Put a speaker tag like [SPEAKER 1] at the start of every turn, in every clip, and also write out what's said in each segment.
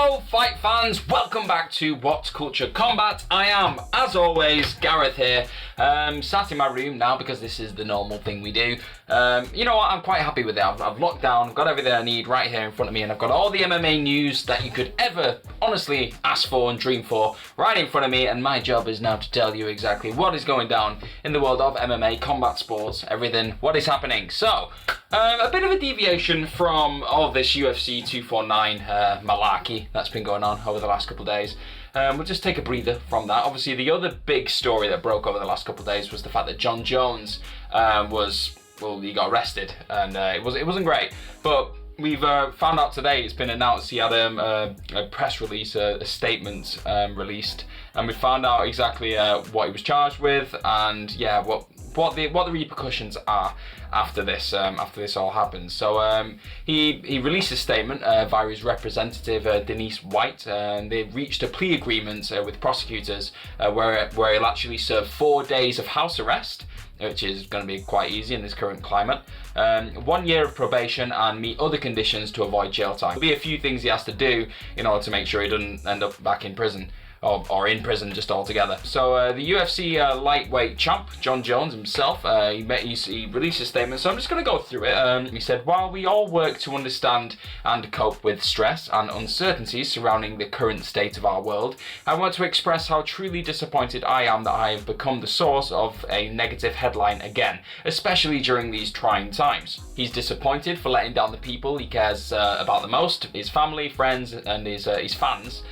[SPEAKER 1] Hello fight fans, welcome back to WhatCulture Combat. I am, as always, Gareth here. Sat in my room now because this is the normal thing we do. You know what, I'm quite happy with it. I've locked down, I've got everything I need right here in front of me, and I've got all the MMA news that you could ever honestly ask for and dream for right in front of me, and my job is now to tell you exactly what is going down in the world of MMA, combat sports, everything, what is happening. So, a bit of a deviation from all this UFC 249 malarkey that's been going on over the last couple of days. We'll just take a breather from that. Obviously, the other big story that broke over the last couple of days was the fact that Jon Jones he got arrested, and it wasn't great. But we've found out today, it's been announced, he had a press release, a statement released, and we found out exactly what he was charged with, and yeah, what the repercussions are after this all happens. So he released a statement via his representative Denise White, and they've reached a plea agreement with prosecutors where he'll actually serve 4 days of house arrest, which is going to be quite easy in this current climate, 1 year of probation, and meet other conditions to avoid jail time. There'll be a few things he has to do in order to make sure he doesn't end up back in prison. Or in prison just altogether. So the UFC lightweight champ, Jon Jones himself, he released a statement, so I'm just going to go through it. He said, while we all work to understand and cope with stress and uncertainties surrounding the current state of our world, I want to express how truly disappointed I am that I have become the source of a negative headline again, especially during these trying times. He's disappointed for letting down the people he cares about the most, his family, friends, and his fans.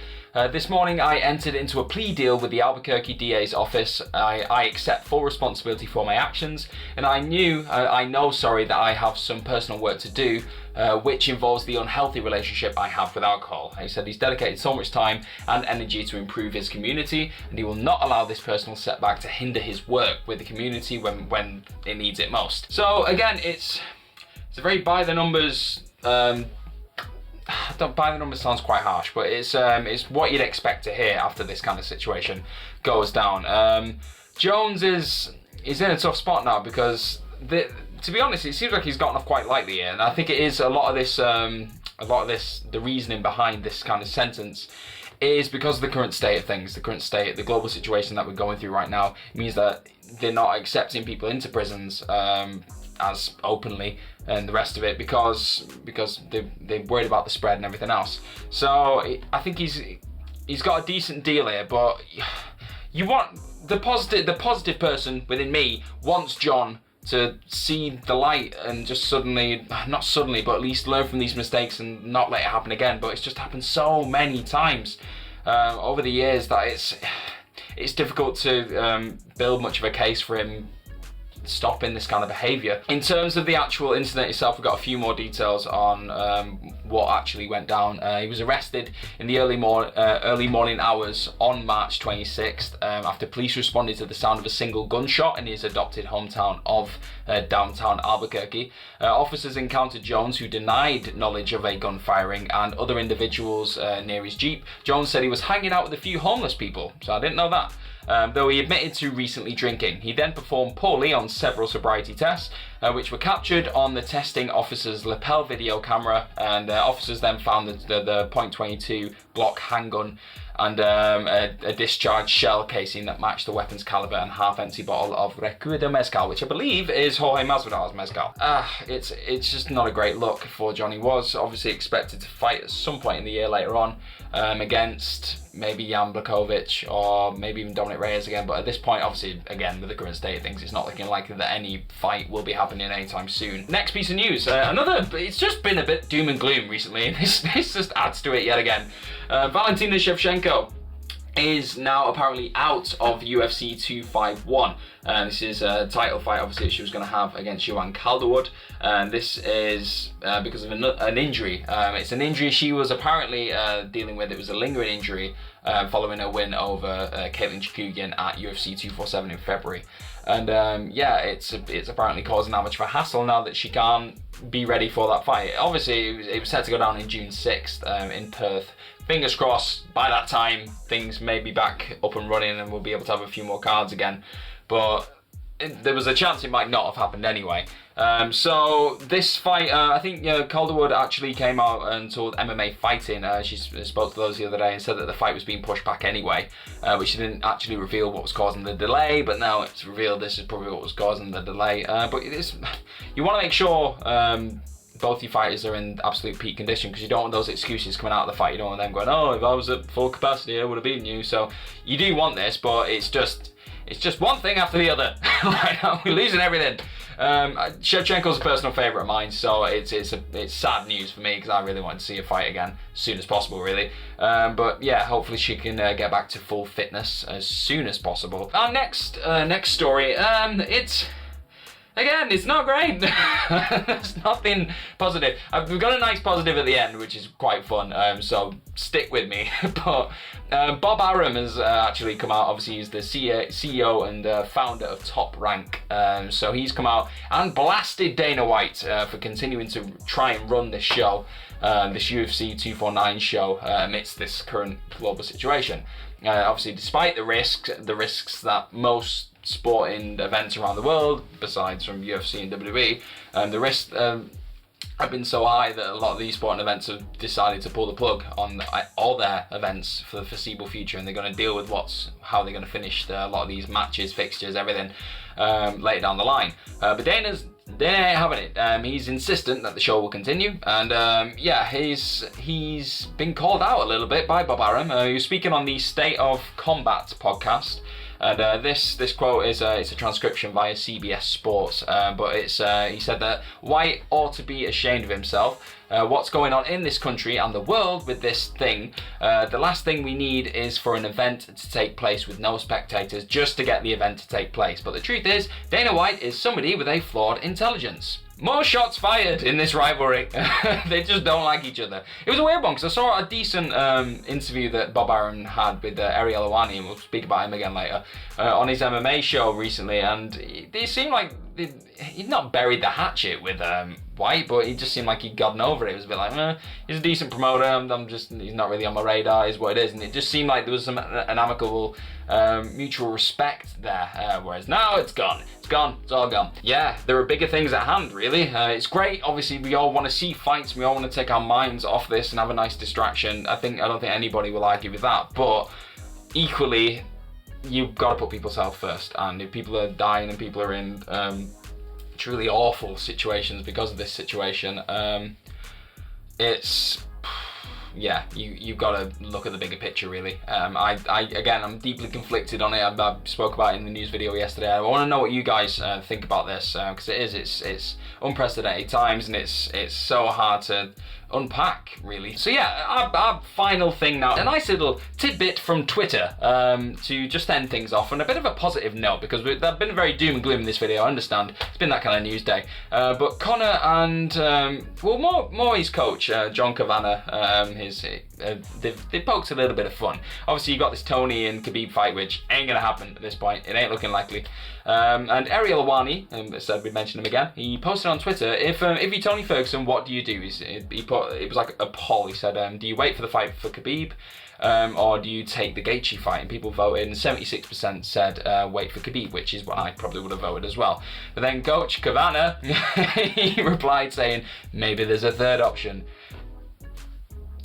[SPEAKER 1] This morning I entered into a plea deal with the Albuquerque DA's office. I accept full responsibility for my actions, and I know that I have some personal work to do, which involves the unhealthy relationship I have with alcohol. He said he's dedicated so much time and energy to improve his community, and he will not allow this personal setback to hinder his work with the community when it needs it most. So again, it's a very by the numbers. By the numbers sounds quite harsh, but it's what you'd expect to hear after this kind of situation goes down. Jones is in a tough spot now because, to be honest, it seems like he's gotten off quite lightly here, and I think it is a lot of this, the reasoning behind this kind of sentence is because of the current state of things, the global situation that we're going through right now. It means that they're not accepting people into prisons as openly and the rest of it because they're worried about the spread and everything else. So I think he's got a decent deal here, but you want the positive person within me wants Jon to see the light and just not suddenly, but at least learn from these mistakes and not let it happen again. But it's just happened so many times over the years that it's difficult to build much of a case for him stopping this kind of behaviour. In terms of the actual incident itself, we've got a few more details on what actually went down. He was arrested in the early morning hours on March 26th after police responded to the sound of a single gunshot in his adopted hometown of downtown Albuquerque. Officers encountered Jones, who denied knowledge of a gun firing, and other individuals near his Jeep. Jones said he was hanging out with a few homeless people, so I didn't know that. Though he admitted to recently drinking. He then performed poorly on several sobriety tests, which were captured on the testing officer's lapel video camera, and officers then found the .22 Glock handgun and a discharged shell casing that matched the weapon's caliber and half-empty bottle of Recuerdo Mezcal, which I believe is Jorge Masvidal's Mezcal. It's just not a great look for Jon. He was obviously expected to fight at some point in the year later on against maybe Jan Blachowicz or maybe even Dominic Reyes again, but at this point, obviously, again, with the current state of things, it's not looking likely that any fight will be happening anytime soon. Next piece of news, it's just been a bit doom and gloom recently, and this just adds to it yet again. Valentina Shevchenko is now apparently out of UFC 251. This is a title fight, obviously, she was going to have against Joanne Calderwood. And this is because of an injury. It's an injury she was apparently dealing with. It was a lingering injury following a win over Caitlin Chookagian at UFC 247 in February. And it's apparently causing that much of a hassle now that she can't be ready for that fight. Obviously, it was set to go down in June 6th in Perth. Fingers crossed, by that time, things may be back up and running and we'll be able to have a few more cards again. But there was a chance it might not have happened anyway. So this fight, I think Calderwood actually came out and told MMA Fighting, she spoke to those the other day and said that the fight was being pushed back anyway, but she didn't actually reveal what was causing the delay, but now it's revealed this is probably what was causing the delay. But you want to make sure both your fighters are in absolute peak condition, because you don't want those excuses coming out of the fight. You don't want them going, oh, if I was at full capacity I would have beaten you. So you do want this, but it's just one thing after the other. Right now we're losing everything. Shevchenko's a personal favourite of mine, so it's sad news for me, because I really want to see her fight again as soon as possible, really. But yeah, hopefully she can get back to full fitness as soon as possible. Our next story, it's not great. It's nothing positive. We've got a nice positive at the end, which is quite fun, so stick with me. But Bob Arum has actually come out. Obviously, he's the CEO and founder of Top Rank. So he's come out and blasted Dana White for continuing to try and run this show, this UFC 249 show, amidst this current global situation. Obviously, despite the risks that most sporting events around the world, besides from UFC and WWE, the risks have been so high that a lot of these sporting events have decided to pull the plug on all their events for the foreseeable future, and they're going to deal with how they're going to finish a lot of these matches, fixtures, everything later down the line. But Dana ain't having it. He's insistent that the show will continue, and he's been called out a little bit by Bob Arum. He was speaking on the State of Combat podcast. And this quote is it's a transcription via CBS Sports, but he said that White ought to be ashamed of himself. What's going on in this country and the world with this thing? The last thing we need is for an event to take place with no spectators just to get the event to take place. But the truth is, Dana White is somebody with a flawed intelligence. More shots fired in this rivalry. They just don't like each other. It was a weird one, because I saw a decent interview that Bob Arum had with Ariel Helwani, and we'll speak about him again later, on his MMA show recently, and they seemed like he'd not buried the hatchet with White, but he just seemed like he'd gotten over it. It was a bit like, he's a decent promoter, he's not really on my radar, is what it is, and it just seemed like there was an amicable mutual respect there, whereas now it's gone. It's all gone. Yeah, there are bigger things at hand, really. It's great, obviously we all want to see fights, we all want to take our minds off this and have a nice distraction. I don't think anybody will argue with that, but equally, you've got to put people's health first, and if people are dying and people are in truly awful situations because of this situation, you've got to look at the bigger picture, really. I'm deeply conflicted on it. I spoke about it in the news video yesterday. I want to know what you guys think about this, because it's unprecedented times, and it's so hard to unpack, really. So yeah, our final thing now, a nice little tidbit from Twitter to just end things off on a bit of a positive note, because they've been very doom and gloom in this video. I understand it's been that kind of news day, but Conor and more his coach John Cabana, they poked a little bit of fun. Obviously you got this Tony and Khabib fight, which ain't gonna happen at this point. It ain't looking likely. And Ariel Helwani, said we mentioned him again, he posted on Twitter, if you're Tony Ferguson, what do you do? It was like a poll. He said, do you wait for the fight for Khabib, or do you take the Gaethje fight? And people voted, and 76% said wait for Khabib, which is what I probably would have voted as well. But then Coach Cabana, he replied saying, maybe there's a third option.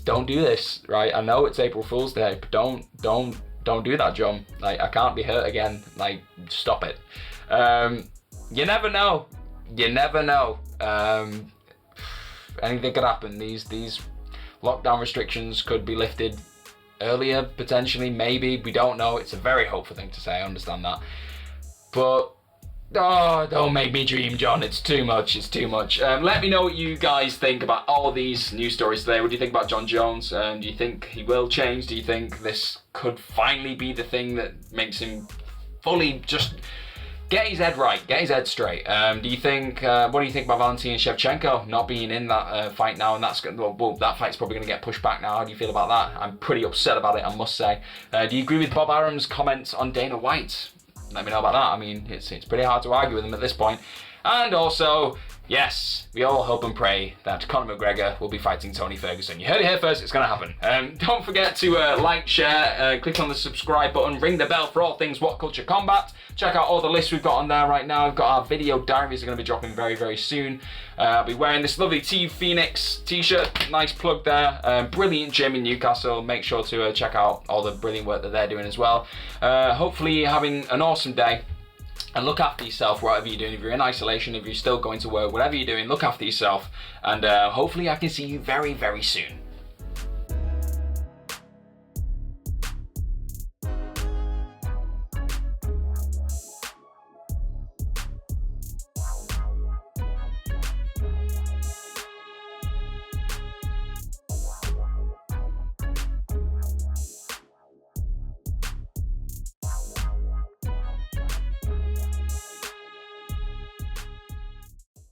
[SPEAKER 1] Don't do this, right? I know it's April Fool's Day, but don't do that, John. Like, I can't be hurt again. Like, stop it. You never know. Anything could happen. These lockdown restrictions could be lifted earlier, potentially, maybe. We don't know. It's a very hopeful thing to say. I understand that. But don't make me dream, John. It's too much. Let me know what you guys think about all these news stories today. What do you think about Jon Jones? Do you think he will change? Do you think this could finally be the thing that makes him fully just get his head right, get his head straight? What do you think about Valentina Shevchenko not being in that fight now, and that fight's probably going to get pushed back now? How do you feel about that? I'm pretty upset about it, I must say. Do you agree with Bob Arum's comments on Dana White? Let me know about that. I mean, it's pretty hard to argue with him at this point. And also, Yes, we all hope and pray that Conor McGregor will be fighting Tony Ferguson. You heard it here first, it's going to happen. Don't forget to like, share, click on the subscribe button, ring the bell for all things What Culture Combat. Check out all the lists we've got on there right now. We've got our video diaries are going to be dropping very, very soon. I'll be wearing this lovely Team Phoenix t-shirt, nice plug there. Brilliant gym in Newcastle. Make sure to check out all the brilliant work that they're doing as well. Hopefully you're having an awesome day. And look after yourself, whatever you're doing. If you're in isolation, if you're still going to work, whatever you're doing, look after yourself. And hopefully I can see you very, very soon.